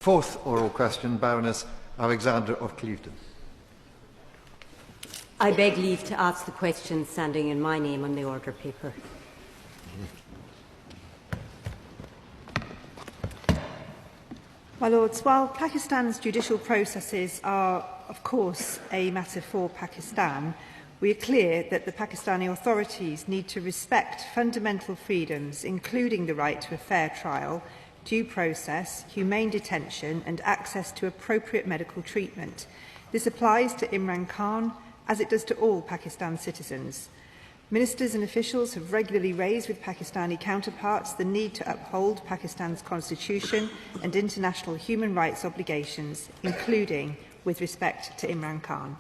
Fourth oral question, Baroness Alexandra of Clevedon. I beg leave to ask the question standing in my name on the order paper. My Lords, while Pakistan's judicial processes are, of course, a matter for Pakistan, we are clear that the Pakistani authorities need to respect fundamental freedoms, including the right to a fair trial, due process, humane detention and access to appropriate medical treatment. This applies to Imran Khan, as it does to all Pakistan citizens. Ministers and officials have regularly raised with Pakistani counterparts the need to uphold Pakistan's constitution and international human rights obligations, including with respect to Imran Khan.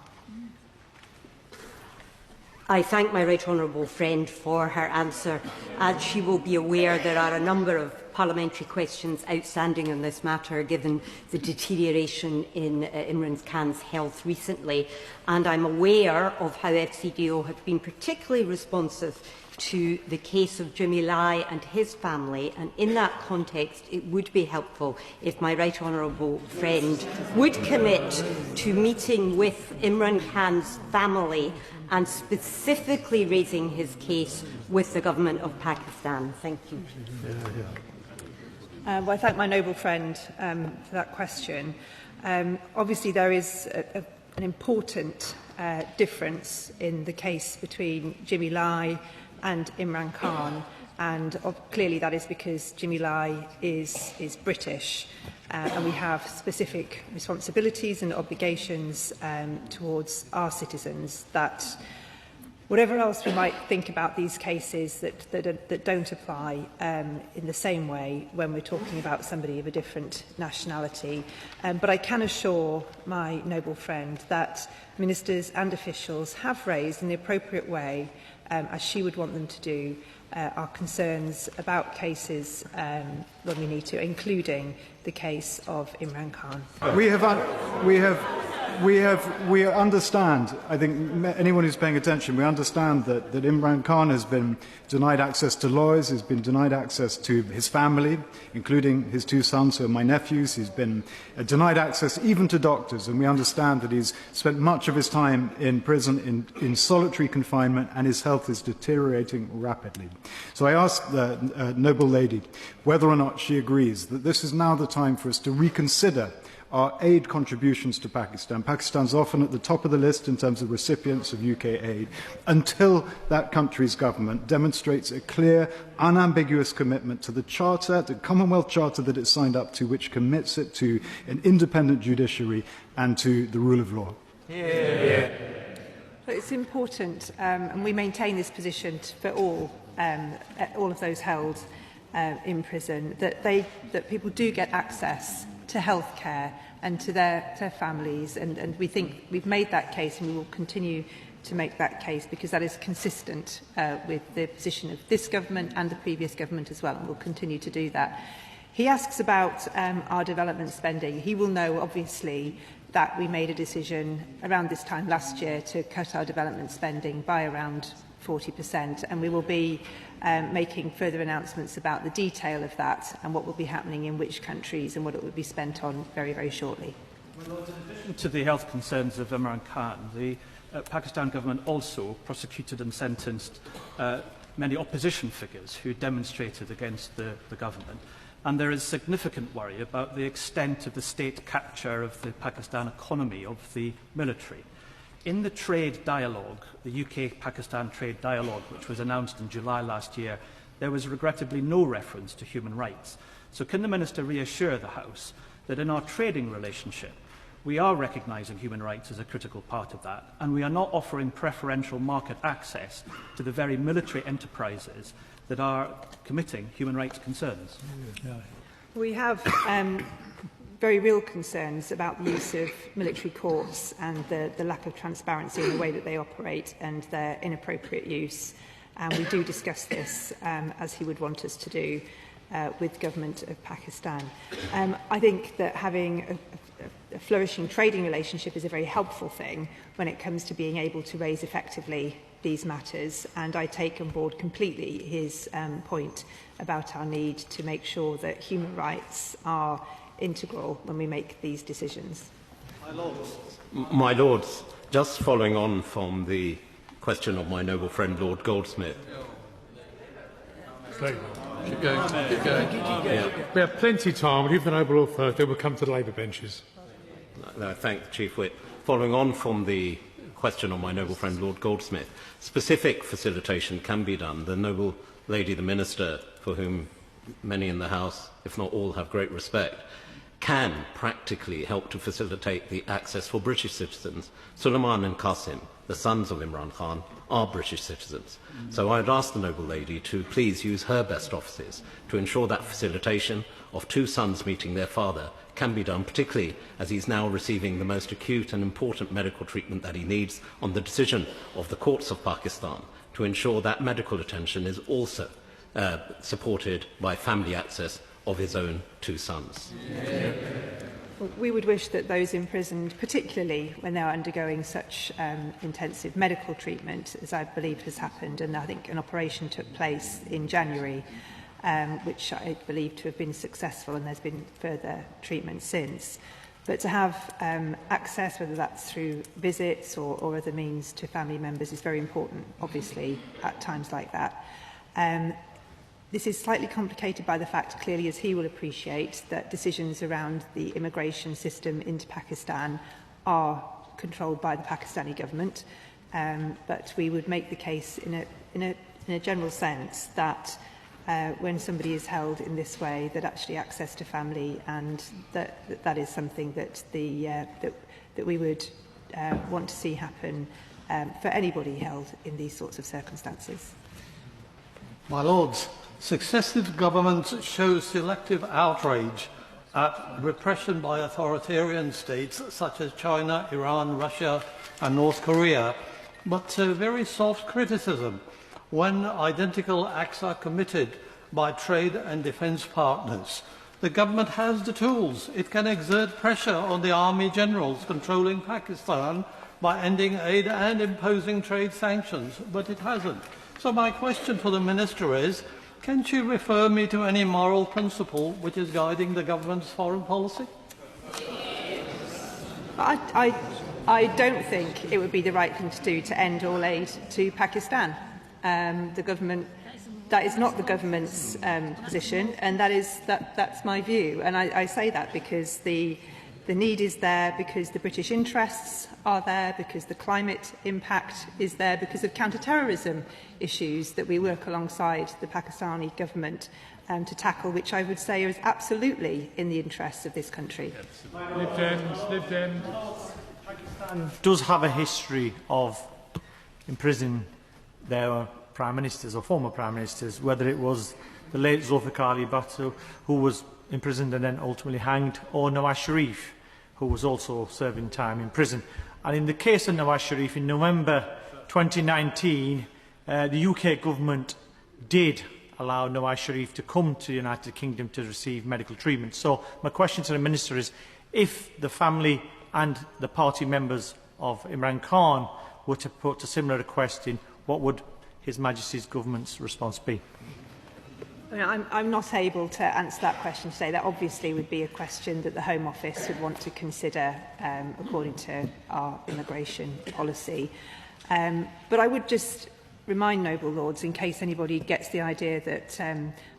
I thank my right honourable friend for her answer. As she will be aware, there are a number of parliamentary questions outstanding on this matter, given the deterioration in Imran Khan's health recently. And I'm aware of how FCDO have been particularly responsive to the case of Jimmy Lai and his family, and in that context it would be helpful if my right honourable friend would commit to meeting with Imran Khan's family and specifically raising his case with the Government of Pakistan. Thank you. Well, I thank my noble friend for that question. Obviously, there is an important difference in the case between Jimmy Lai and Imran Khan, and clearly that is because Jimmy Lai is British, and we have specific responsibilities and obligations towards our citizens that, whatever else we might think about these cases that don't apply in the same way when we're talking about somebody of a different nationality. But I can assure my noble friend that ministers and officials have raised in the appropriate way, as she would want them to do, our concerns about cases when we need to, including the case of Imran Khan. We understand, I think anyone who's paying attention, we understand that Imran Khan has been denied access to lawyers, has been denied access to his family, including his two sons who are my nephews. He's been denied access even to doctors, and we understand that he's spent much of his time in prison in solitary confinement, and his health is deteriorating rapidly. So I ask the noble lady whether or not she agrees that this is now the time for us to reconsider our aid contributions to Pakistan. Pakistan's often at the top of the list in terms of recipients of UK aid, until that country's government demonstrates a clear, unambiguous commitment to the Charter, the Commonwealth Charter that it signed up to, which commits it to an independent judiciary and to the rule of law. Yeah. It's important, and we maintain this position for all of those held in prison, that people do get access to healthcare and to their families, and we think we've made that case, and we will continue to make that case, because that is consistent with the position of this government and the previous government as well, and we'll continue to do that. He asks about our development spending. He will know, obviously, that we made a decision around this time last year to cut our development spending by around 40%, and we will be making further announcements about the detail of that and what will be happening in which countries and what it will be spent on very, very shortly. Well, in addition to the health concerns of Imran Khan, the Pakistan government also prosecuted and sentenced many opposition figures who demonstrated against the government. And there is significant worry about the extent of the state capture of the Pakistan economy, of the military. In the trade dialogue, the UK-Pakistan trade dialogue, which was announced in July last year, there was regrettably no reference to human rights. So can the Minister reassure the House that in our trading relationship, we are recognising human rights as a critical part of that, and we are not offering preferential market access to the very military enterprises that are committing human rights concerns? We have very real concerns about the use of military courts and the lack of transparency in the way that they operate and their inappropriate use. And we do discuss this, as he would want us to do, with the government of Pakistan. I think that having a flourishing trading relationship is a very helpful thing when it comes to being able to raise effectively these matters, and I take on board completely his point about our need to make sure that human rights are integral when we make these decisions. My Lords, just following on from the question of my noble friend Lord Goldsmith. Keep going. We have plenty of time. We'll give the Noble Lord first, then we'll come to the Labour benches. No, thank the Chief Whip. Following on from the question of my noble friend Lord Goldsmith, specific facilitation can be done. The noble lady, the Minister, for whom many in the House, if not all, have great respect, can practically help to facilitate the access for British citizens. Suleiman and Qasim, the sons of Imran Khan, are British citizens. So I'd ask the noble lady to please use her best offices to ensure that facilitation of two sons meeting their father can be done, particularly as he's now receiving the most acute and important medical treatment that he needs on the decision of the courts of Pakistan to ensure that medical attention is also supported by family access of his own two sons. Well, we would wish that those imprisoned, particularly when they're undergoing such intensive medical treatment, as I believe has happened, and I think an operation took place in January, which I believe to have been successful, and there's been further treatment since. But to have access, whether that's through visits or other means, to family members is very important, obviously, at times like that. This is slightly complicated by the fact, clearly, as he will appreciate, that decisions around the immigration system into Pakistan are controlled by the Pakistani government. But we would make the case in a general sense that when somebody is held in this way, that actually access to family, and that is something that that we would want to see happen for anybody held in these sorts of circumstances. My Lords, successive governments show selective outrage at repression by authoritarian states such as China, Iran, Russia and North Korea, but very soft criticism when identical acts are committed by trade and defence partners. The government has the tools. It can exert pressure on the army generals controlling Pakistan by ending aid and imposing trade sanctions, but it hasn't. So my question for the Minister is, can she refer me to any moral principle which is guiding the government's foreign policy? I don't think it would be the right thing to do to end all aid to Pakistan. The government, that is not the government's position, and that's my view. And I say that because the need is there, because the British interests are there, because the climate impact is there, because of counter-terrorism issues that we work alongside the Pakistani government to tackle, which I would say is absolutely in the interests of this country. Lib Dems. Pakistan does have a history of imprisoning their prime ministers or former prime ministers, whether it was the late Zulfikar Ali Bhutto, who was imprisoned and then ultimately hanged, or Nawaz Sharif, who was also serving time in prison. And in the case of Nawaz Sharif, in November 2019, the UK government did allow Nawaz Sharif to come to the United Kingdom to receive medical treatment. So my question to the Minister is, if the family and the party members of Imran Khan were to put a similar request in, what would His Majesty's government's response be? I'm not able to answer that question today. That obviously would be a question that the Home Office would want to consider according to our immigration policy. But I would just remind Noble Lords, in case anybody gets the idea that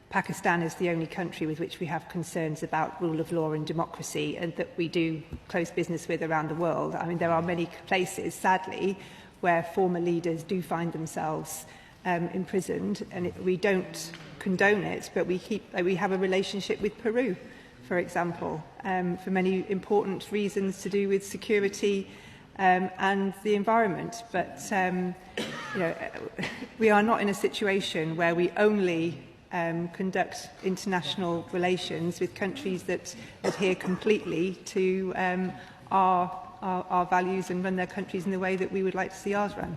Pakistan is the only country with which we have concerns about rule of law and democracy, and that we do close business with around the world. I mean, there are many places, sadly, where former leaders do find themselves imprisoned, and we don't condone it, but we have a relationship with Peru, for example, for many important reasons to do with security and the environment. But you know, we are not in a situation where we only conduct international relations with countries that adhere completely to our values and run their countries in the way that we would like to see ours run.